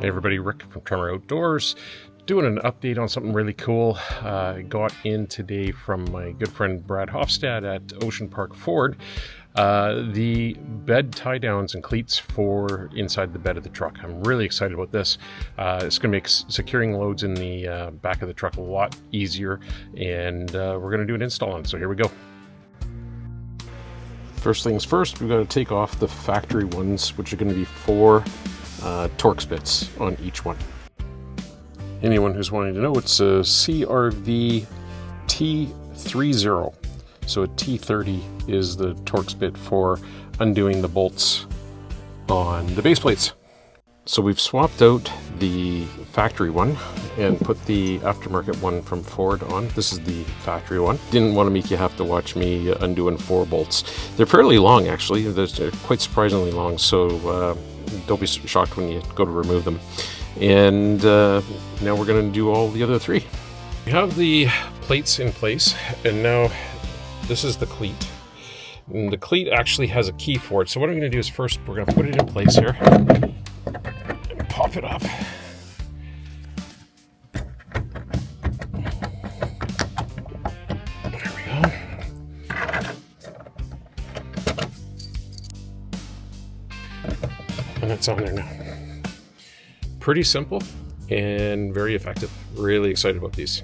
Hey everybody, Rick from Tremor Outdoors, doing an update on something really cool. I got in today from my good friend Brad Hofstad at Ocean Park Ford, the bed tie downs and cleats for inside the bed of the truck. I'm really excited about this. It's going to make securing loads in the back of the truck a lot easier, and we're going to do an install on it, so here we go. First things first, we've got to take off the factory ones, which are going to be 4 Torx bits on each one. Anyone who's wanting to know, it's a CRV T30. So a T30 is the Torx bit for undoing the bolts on the base plates. So we've swapped out the factory one and put the aftermarket one from Ford on. This is the factory one. Didn't want to make you have to watch me undoing 4 bolts. They're fairly long, actually. They're quite surprisingly long, so don't be shocked when you go to remove them. And now we're going to do all the other 3. We have the plates in place, and now this is the cleat. And the cleat actually has a key for it. So what I'm going to do is first we're going to put it in place here and pop it up. There we go. And it's on there now. Pretty simple and very effective. Really excited about these.